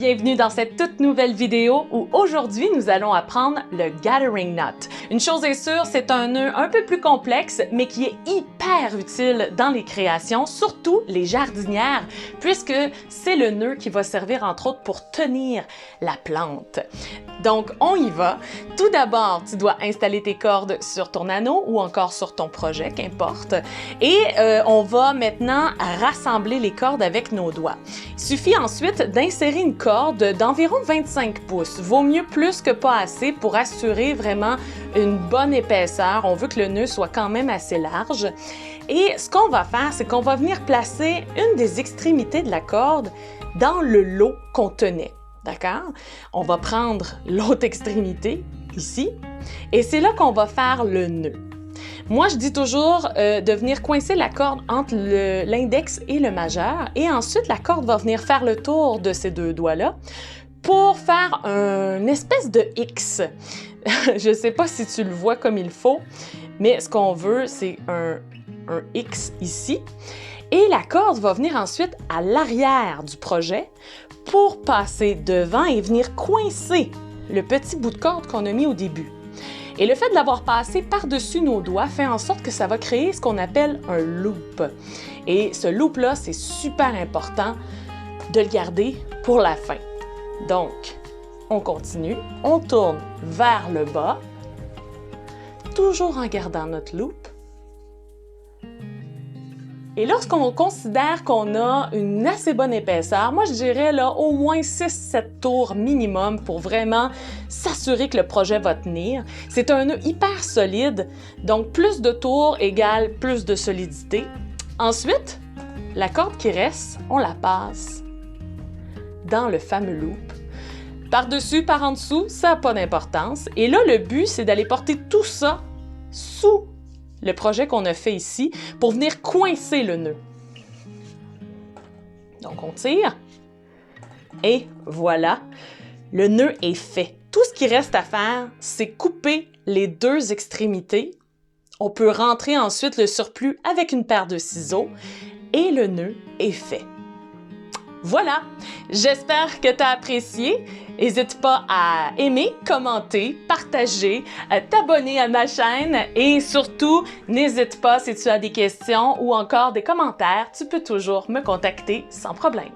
Bienvenue dans cette toute nouvelle vidéo où aujourd'hui nous allons apprendre le gathering knot. Une chose est sûre, c'est un nœud un peu plus complexe mais qui est hyper utile dans les créations, surtout les jardinières, puisque c'est le nœud qui va servir entre autres pour tenir la plante. Donc on y va. Tout d'abord, tu dois installer tes cordes sur ton anneau ou encore sur ton projet, qu'importe. Et on va maintenant rassembler les cordes avec nos doigts. Il suffit ensuite d'insérer une corde d'environ 25 pouces. Vaut mieux plus que pas assez pour assurer vraiment une bonne épaisseur. On veut que le nœud soit quand même assez large. Et ce qu'on va faire, c'est qu'on va venir placer une des extrémités de la corde dans le lot qu'on tenait. D'accord? On va prendre l'autre extrémité, ici, et c'est là qu'on va faire le nœud. Moi, je dis toujours de venir coincer la corde entre l'index et le majeur, et ensuite la corde va venir faire le tour de ces deux doigts-là pour faire une espèce de X. Je ne sais pas si tu le vois comme il faut, mais ce qu'on veut, c'est un X ici. Et la corde va venir ensuite à l'arrière du projet pour passer devant et venir coincer le petit bout de corde qu'on a mis au début. Et le fait de l'avoir passé par-dessus nos doigts fait en sorte que ça va créer ce qu'on appelle un loop. Et ce loop-là, c'est super important de le garder pour la fin. Donc, on continue, on tourne vers le bas, toujours en gardant notre loop. Et lorsqu'on considère qu'on a une assez bonne épaisseur, moi je dirais là au moins 6-7 tours minimum pour vraiment s'assurer que le projet va tenir. C'est un nœud hyper solide, donc plus de tours égale plus de solidité. Ensuite, la corde qui reste, on la passe dans le fameux loop. Par-dessus, par en dessous, ça n'a pas d'importance. Et là, le but, c'est d'aller porter tout ça sous le projet qu'on a fait ici pour venir coincer le nœud. Donc, on tire et voilà, le nœud est fait. Tout ce qui reste à faire, c'est couper les deux extrémités. On peut rentrer ensuite le surplus avec une paire de ciseaux et le nœud est fait. Voilà, j'espère que tu as apprécié. N'hésite pas à aimer, commenter, partager, t'abonner à ma chaîne et surtout, n'hésite pas si tu as des questions ou encore des commentaires, tu peux toujours me contacter sans problème.